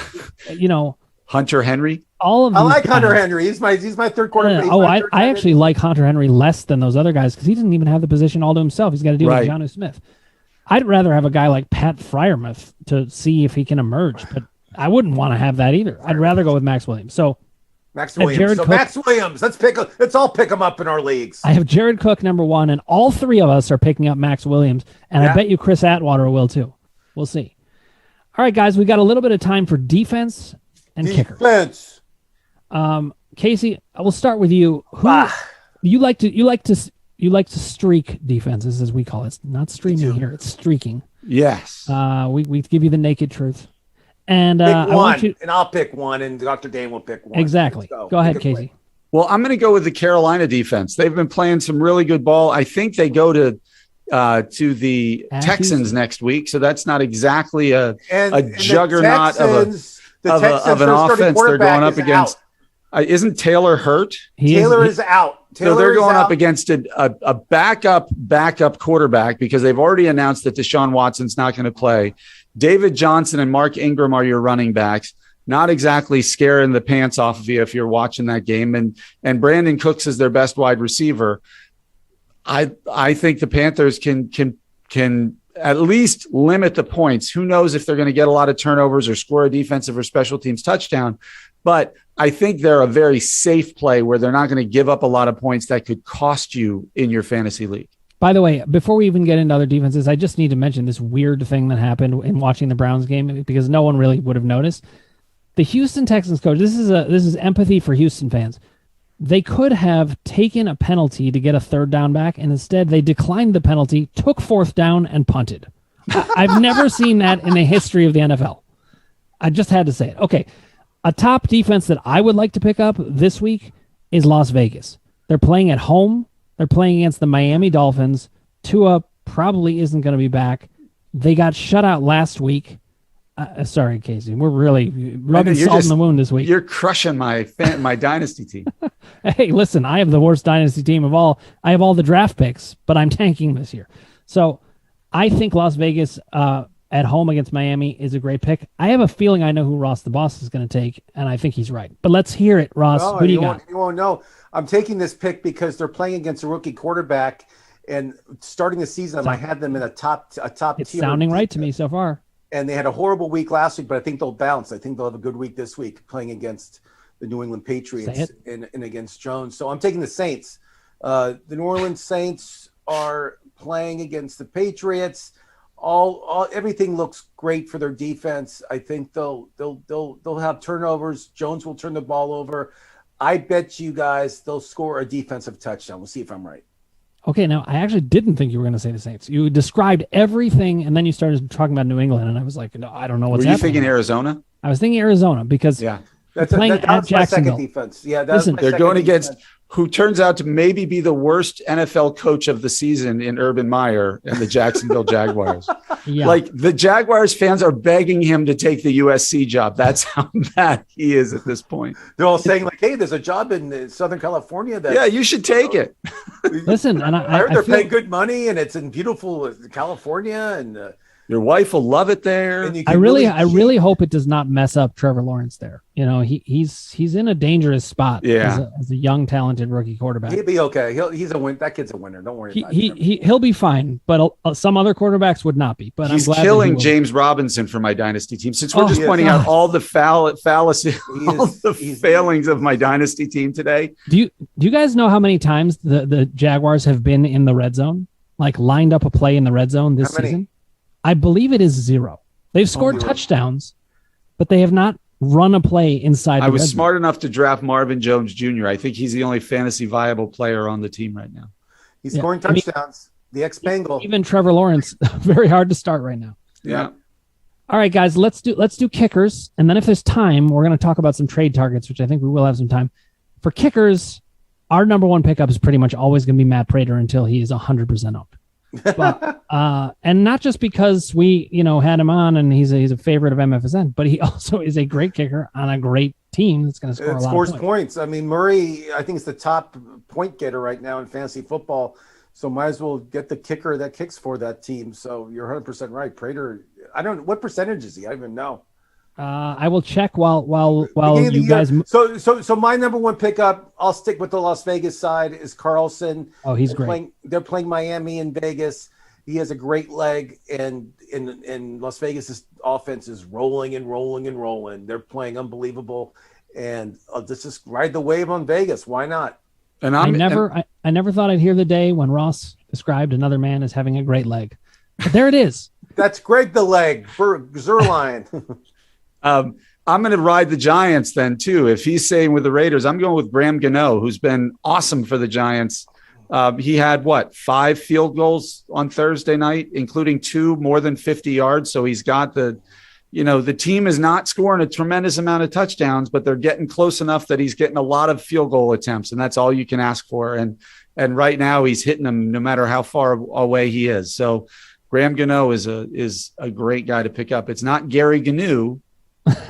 Hunter Henry. All of I like Hunter Henry. He's my third quarterback. I actually like Hunter Henry less than those other guys because he doesn't even have the position all to himself. He's got to deal with Jonnu Smith. I'd rather have a guy like Pat Freiermuth to see if he can emerge, but I wouldn't want to have that either. I'd rather go with Max Williams. So Max I have Williams. Jared So Cook. Max Williams. Let's all pick him up in our leagues. I have Jared Cook number 1, and all 3 of us are picking up Max Williams, and I bet you Chris Atwater will too. We'll see. All right, guys, we got a little bit of time for defense and kickers. Defense. Casey, I will start with you. You like to streak defenses, as we call it. It's not streaming here; it's streaking. Yes. We give you the naked truth, and I'll pick one, and Dr. Dan will pick one. Exactly. Go ahead, Casey. Well, I'm going to go with the Carolina defense. They've been playing some really good ball. I think they go to the Texans next week, so that's not exactly a juggernaut of an offense they're going up against. Isn't Taylor hurt? Taylor is out. So they're going up against a backup quarterback because they've already announced that Deshaun Watson's not going to play. David Johnson and Mark Ingram are your running backs. Not exactly scaring the pants off of you if you're watching that game. And Brandon Cooks is their best wide receiver. I think the Panthers can at least limit the points. Who knows if they're going to get a lot of turnovers or score a defensive or special teams touchdown. But I think they're a very safe play where they're not going to give up a lot of points that could cost you in your fantasy league. By the way, before we even get into other defenses, I just need to mention this weird thing that happened in watching the Browns game because no one really would have noticed. The Houston Texans coach, this is empathy for Houston fans. They could have taken a penalty to get a 3rd down back, and instead they declined the penalty, took 4th down, and punted. I've never seen that in the history of the NFL. I just had to say it. Okay. A top defense that I would like to pick up this week is Las Vegas. They're playing at home. They're playing against the Miami Dolphins. Tua probably isn't going to be back. They got shut out last week. Sorry, Casey. We're really rubbing salt in the wound this week. You're crushing my dynasty team. Hey, listen, I have the worst dynasty team of all. I have all the draft picks, but I'm tanking this year. So I think Las Vegas at home against Miami is a great pick. I have a feeling I know who Ross the Boss is going to take, and I think he's right. But let's hear it, Ross. Who do you got? You won't know. I'm taking this pick because they're playing against a rookie quarterback, and starting the season, I had them in a top It's tier. Sounding right to me so far. And they had a horrible week last week, but I think they'll bounce. I think they'll have a good week this week playing against the New England Patriots and against Jones. So I'm taking the Saints. The New Orleans Saints are playing against the Patriots. Everything looks great for their defense. I think they'll have turnovers. Jones will turn the ball over. I bet you guys they'll score a defensive touchdown. We'll see if I'm right. Okay, now I actually didn't think you were going to say the Saints. You described everything, and then you started talking about New England, and I was like, no, I don't know what's happening. Were you thinking Arizona? I was thinking Arizona because that's playing at Jacksonville. My second defense. Yeah, they're going against who turns out to maybe be the worst NFL coach of the season in Urban Meyer and the Jacksonville Jaguars. Like the Jaguars fans are begging him to take the USC job. That's how bad he is at this point. They're all saying like, hey, there's a job in Southern California. You should take it. Listen, and I heard they're paying good money and it's in beautiful California and your wife will love it there. I really hope it does not mess up Trevor Lawrence there. You know, he's in a dangerous spot as a young, talented rookie quarterback. He'll be okay. He's a win. That kid's a winner. Don't worry about it. He'll be fine, but some other quarterbacks would not be. But he's I'm glad killing James Robinson for my dynasty team. Since we're just pointing out all the failings of my dynasty team today. Do you guys know how many times the Jaguars have been in the red zone, like lined up a play in the red zone this season? I believe it is 0. They've scored touchdowns, but they have not run a play inside. I was smart enough to draft Marvin Jones Jr. I think he's the only fantasy viable player on the team right now. He's scoring touchdowns. The ex-Bengal. Even Trevor Lawrence, very hard to start right now. Yeah. All right, guys, let's do kickers, and then if there's time, we're going to talk about some trade targets, which I think we will have some time. For kickers, our number one pickup is pretty much always going to be Matt Prater until he is 100% owned. But and not just because we had him on and he's a favorite of MFSN, but he also is a great kicker on a great team that's going to score a lot of points. I mean, Murray, I think is the top point getter right now in fantasy football, so might as well get the kicker that kicks for that team. So you're 100% right. Prater, I don't know what percentage is he. I don't even know. I will check while you guys. So my number one pickup, I'll stick with the Las Vegas side, is Carlson. Oh, he's great. They're playing Miami and Vegas. He has a great leg, and Las Vegas' offense is rolling and rolling and rolling. They're playing unbelievable, and let's just ride the wave on Vegas. Why not? And I never thought I'd hear the day when Ross described another man as having a great leg. But there it is. That's Greg the Leg, Zerline. I'm going to ride the Giants then too. If he's saying with the Raiders, I'm going with Graham Gano, who's been awesome for the Giants. He had 5 field goals on Thursday night, including 2 more than 50 yards. So he's got the team is not scoring a tremendous amount of touchdowns, but they're getting close enough that he's getting a lot of field goal attempts, and that's all you can ask for. And right now he's hitting them no matter how far away he is. So Graham Gano is a great guy to pick up. It's not Gary Gnu,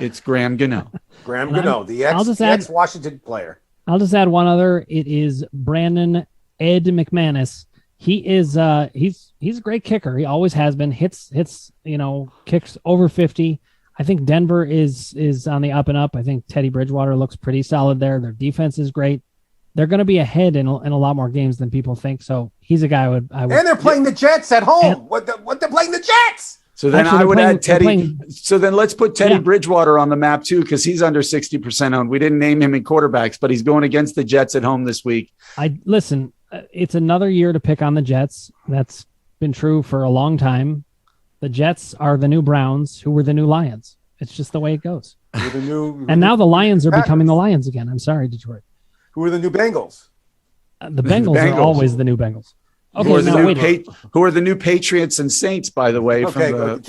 it's Graham Gano. Graham Gano, the ex-Washington player. I'll just add one other. It is Brandon Ed McManus. He is he's a great kicker. He always has been. Hits kicks over 50. I think Denver is on the up and up. I think Teddy Bridgewater looks pretty solid there. Their defense is great. They're going to be ahead in a lot more games than people think. So he's a guy I would. And they're playing the Jets at home. What they're playing the Jets? So then I would add Teddy. So then let's put Teddy Bridgewater on the map too, because he's under 60% owned. We didn't name him in quarterbacks, but he's going against the Jets at home this week. Listen. It's another year to pick on the Jets. That's been true for a long time. The Jets are the new Browns, who were the new Lions. It's just the way it goes. And now the Lions are becoming the Lions again. I'm sorry, Detroit. Who are the new Bengals? The Bengals are always the new Bengals. Okay, who are the new Patriots and Saints, by the way, from the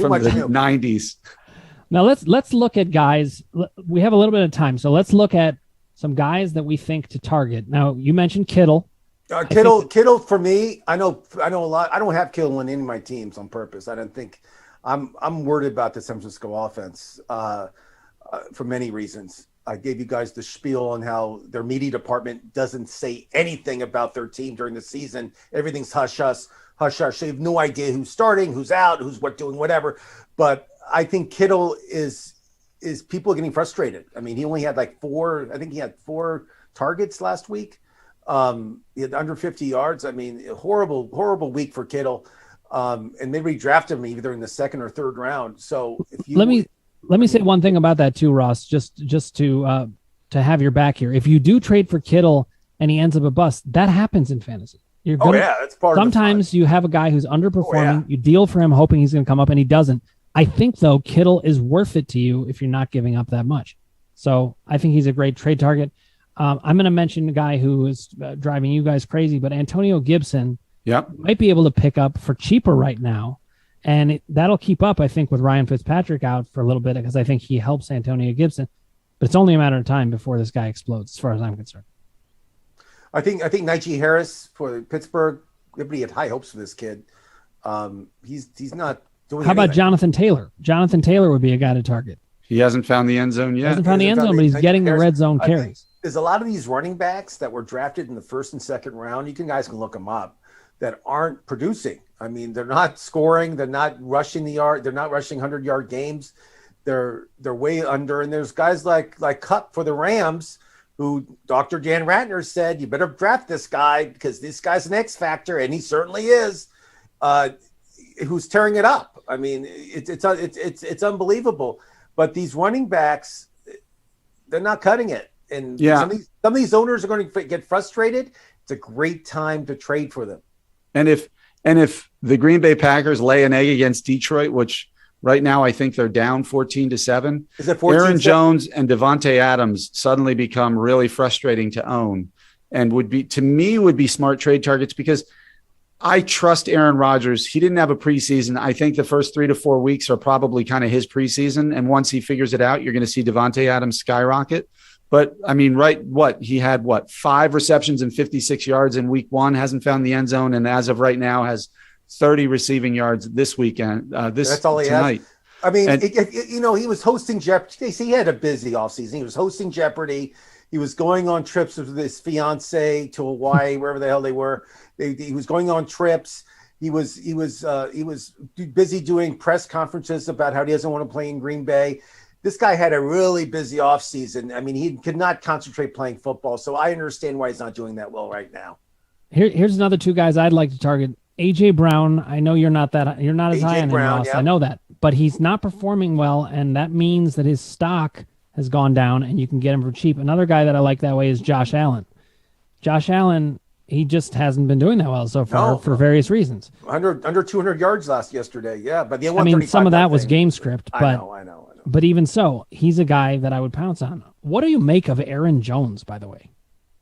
90s. Now let's look at guys. We have a little bit of time, so let's look at some guys that we think to target. Now, you mentioned Kittle. Kittle for me, I know a lot. I don't have Kittle in any of my teams on purpose. I don't think I'm worried about the San Francisco offense for many reasons. I gave you guys the spiel on how their media department doesn't say anything about their team during the season. Everything's hush hush. They have no idea who's starting, who's out, who's doing whatever. But I think Kittle is people getting frustrated. I mean, he only had 4. I think he had 4 targets last week. He had under 50 yards. I mean, horrible week for Kittle. And they redrafted him either in the 2nd or 3rd round. So if you let me say one thing about that too, Ross, just to have your back here. If you do trade for Kittle and he ends up a bust, that happens in fantasy. That's part sometimes of the you have a guy who's underperforming. You deal for him hoping he's going to come up, and he doesn't. I think, though, Kittle is worth it to you if you're not giving up that much. So I think he's a great trade target. I'm going to mention a guy who is driving you guys crazy, but Antonio Gibson might be able to pick up for cheaper right now. And that'll keep up, I think, with Ryan Fitzpatrick out for a little bit, because I think he helps Antonio Gibson. But it's only a matter of time before this guy explodes, as far as I'm concerned. I think Najee Harris for Pittsburgh, everybody had high hopes for this kid. He's not doing How about Jonathan Taylor? Jonathan Taylor would be a guy to target. He hasn't found the end zone yet. Hasn't found the end zone, but he's getting the red zone carries. There's a lot of these running backs that were drafted in the 1st and 2nd round. Guys can look them up, that aren't producing. I mean, they're not scoring. They're not rushing the yard. They're not rushing 100-yard games. They're way under. And there's guys like Kupp for the Rams, who Dr. Dan Ratner said, you better draft this guy because this guy's an X factor, and he certainly is. Who's tearing it up? I mean, it's unbelievable. But these running backs, they're not cutting it. And some of these owners are going to get frustrated. It's a great time to trade for them. And if the Green Bay Packers lay an egg against Detroit, which right now I think they're down 14-7, is it 14-7? Aaron Jones and Devontae Adams suddenly become really frustrating to own, and would be smart trade targets, because I trust Aaron Rodgers. He didn't have a preseason. I think the first 3 to 4 weeks are probably kind of his preseason. And once he figures it out, you're going to see Devontae Adams skyrocket. But I mean, he had 5 receptions and 56 yards in week 1, hasn't found the end zone. And as of right now has 30 receiving yards this weekend. That's all he tonight. has. I mean, he was hosting Jeopardy. He had a busy offseason. He was hosting Jeopardy. He was going on trips with his fiance to Hawaii, wherever the hell they were. He was going on trips. He was busy doing press conferences about how he doesn't want to play in Green Bay. This guy had a really busy offseason. I mean, he could not concentrate playing football. So I understand why he's not doing that well right now. Here's another 2 guys I'd like to target. AJ Brown. I know you're not as high on him, Ross. I know that, but he's not performing well, and that means that his stock has gone down, and you can get him for cheap. Another guy that I like that way is Josh Allen. Josh Allen, he just hasn't been doing that well so far for various reasons. Under 200 yards yesterday, yeah. But some of that was game script, but I know. But even so, he's a guy that I would pounce on. What do you make of Aaron Jones, by the way?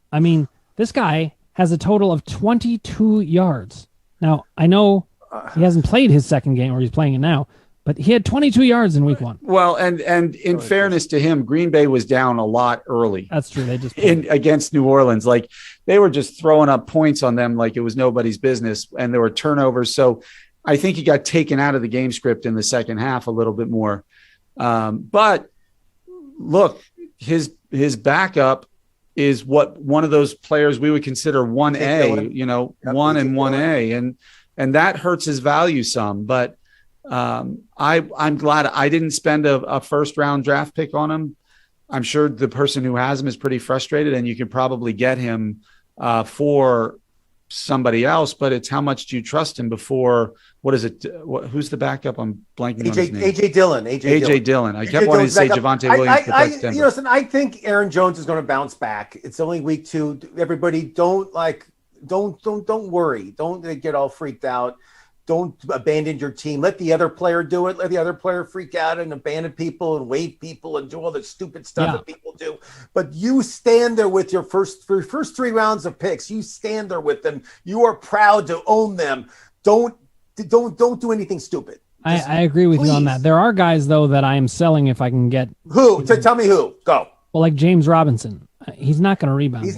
I mean, this guy has a total of 22 yards. Now, I know he hasn't played his second game, or he's playing it now, but he had 22 yards in week 1. Well, and in fairness to him, Green Bay was down a lot early. That's true. They just against New Orleans. Like, they were just throwing up points on them like it was nobody's business, and there were turnovers. So I think he got taken out of the game script in the second half a little bit more. But look, his backup is one of those players we would consider 1A, 1 and 1A, and that hurts his value some. But I'm glad I didn't spend a first round draft pick on him. I'm sure the person who has him is pretty frustrated, and you can probably get him for somebody else, but it's how much do you trust him before? What is it? Who's the backup? I'm blanking on his name. AJ Dillon. AJ Dillon. I kept wanting to say Javonte Williams. I think Aaron Jones is going to bounce back. It's only week 2. Everybody don't worry. Don't get all freaked out. Don't abandon your team. Let the other player do it. Let the other player freak out and abandon people and wave people and do all the stupid stuff that people do. But you stand there with your first 3 rounds of picks. You stand there with them. You are proud to own them. Don't do anything stupid. I agree with you on that. There are guys, though, that I am selling if I can get. Who? Tell me who. Go. Well, like James Robinson. He's not going to rebound.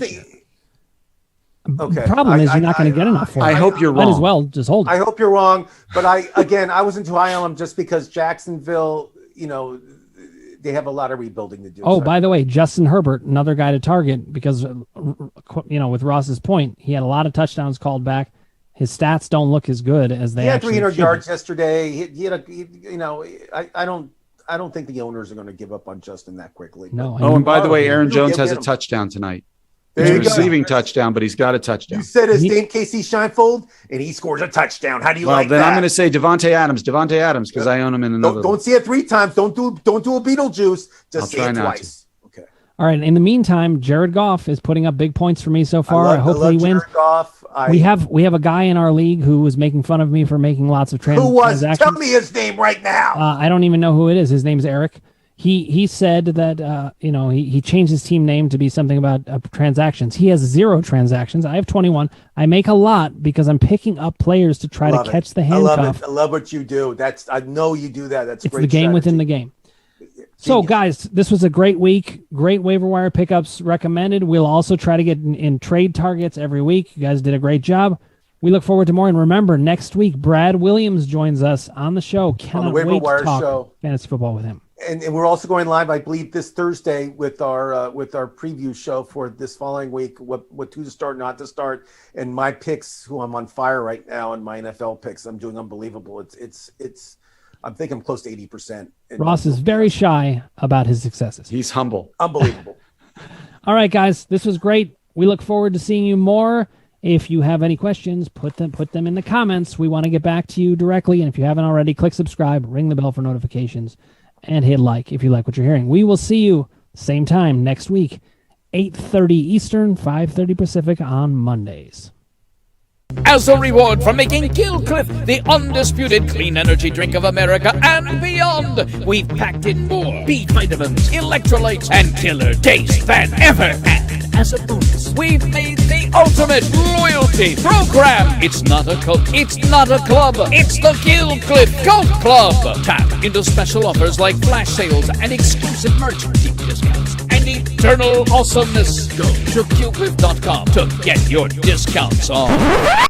Okay. The problem is you're not going to get enough for it. I hope you're wrong. Might as well just hold it. I hope you're wrong. But I wasn't too high on him just because Jacksonville, they have a lot of rebuilding to do. Oh, by the way, Justin Herbert, another guy to target because, with Ross's point, he had a lot of touchdowns called back. His stats don't look as good as they actually had 300 should. yards yesterday. I don't think the owners are going to give up on Justin that quickly. No. And by the way, Aaron Jones has a touchdown tonight. He's receiving touchdown, but he's got a touchdown. You said his name, Casey Scheinfeld, and he scores a touchdown. How do you like that? Well, then I'm going to say Devontae Adams, because I own him in another. Don't say it 3 times. Don't do a Beetlejuice. Just say it twice. Okay. All right. In the meantime, Jared Goff is putting up big points for me so far. Hopefully he wins. Goff. We have a guy in our league who was making fun of me for making lots of transactions. Tell me his name right now. I don't even know who it is. His name's Eric. He said that he changed his team name to be something about transactions. He has 0 transactions. I have 21. I make a lot because I'm picking up players to try to catch the handcuff. I love what you do. I know you do that. It's great. The game within the game. So, guys, this was a great week. Great waiver wire pickups recommended. We'll also try to get in trade targets every week. You guys did a great job. We look forward to more. And remember, next week, Brad Williams joins us on the show. Cannot wait to talk fantasy football with him. And we're also going live, I believe, this Thursday with our preview show for this following week. What to start, not to start, and my picks. Who I'm on fire right now in my NFL picks. I'm doing unbelievable. It's. I think I'm close to 80%. Ross is very shy about his successes. He's humble. Unbelievable. All right, guys, this was great. We look forward to seeing you more. If you have any questions, put them in the comments. We want to get back to you directly. And if you haven't already, click subscribe, ring the bell for notifications, and hit like if you like what you're hearing. We will see you same time next week, 8:30 Eastern, 5:30 Pacific on Mondays. As a reward for making Gilcliff the undisputed clean energy drink of America and beyond, we've packed in more B vitamins, electrolytes, and killer taste than ever. And as a bonus, we've made the ultimate loyalty program. It's not a cult, it's not a club, it's the Gilcliff Goat Club. Tap into special offers like flash sales and exclusive merch, deep discounts, and eternal awesomeness. Go to Gilcliff.com to get your discounts on.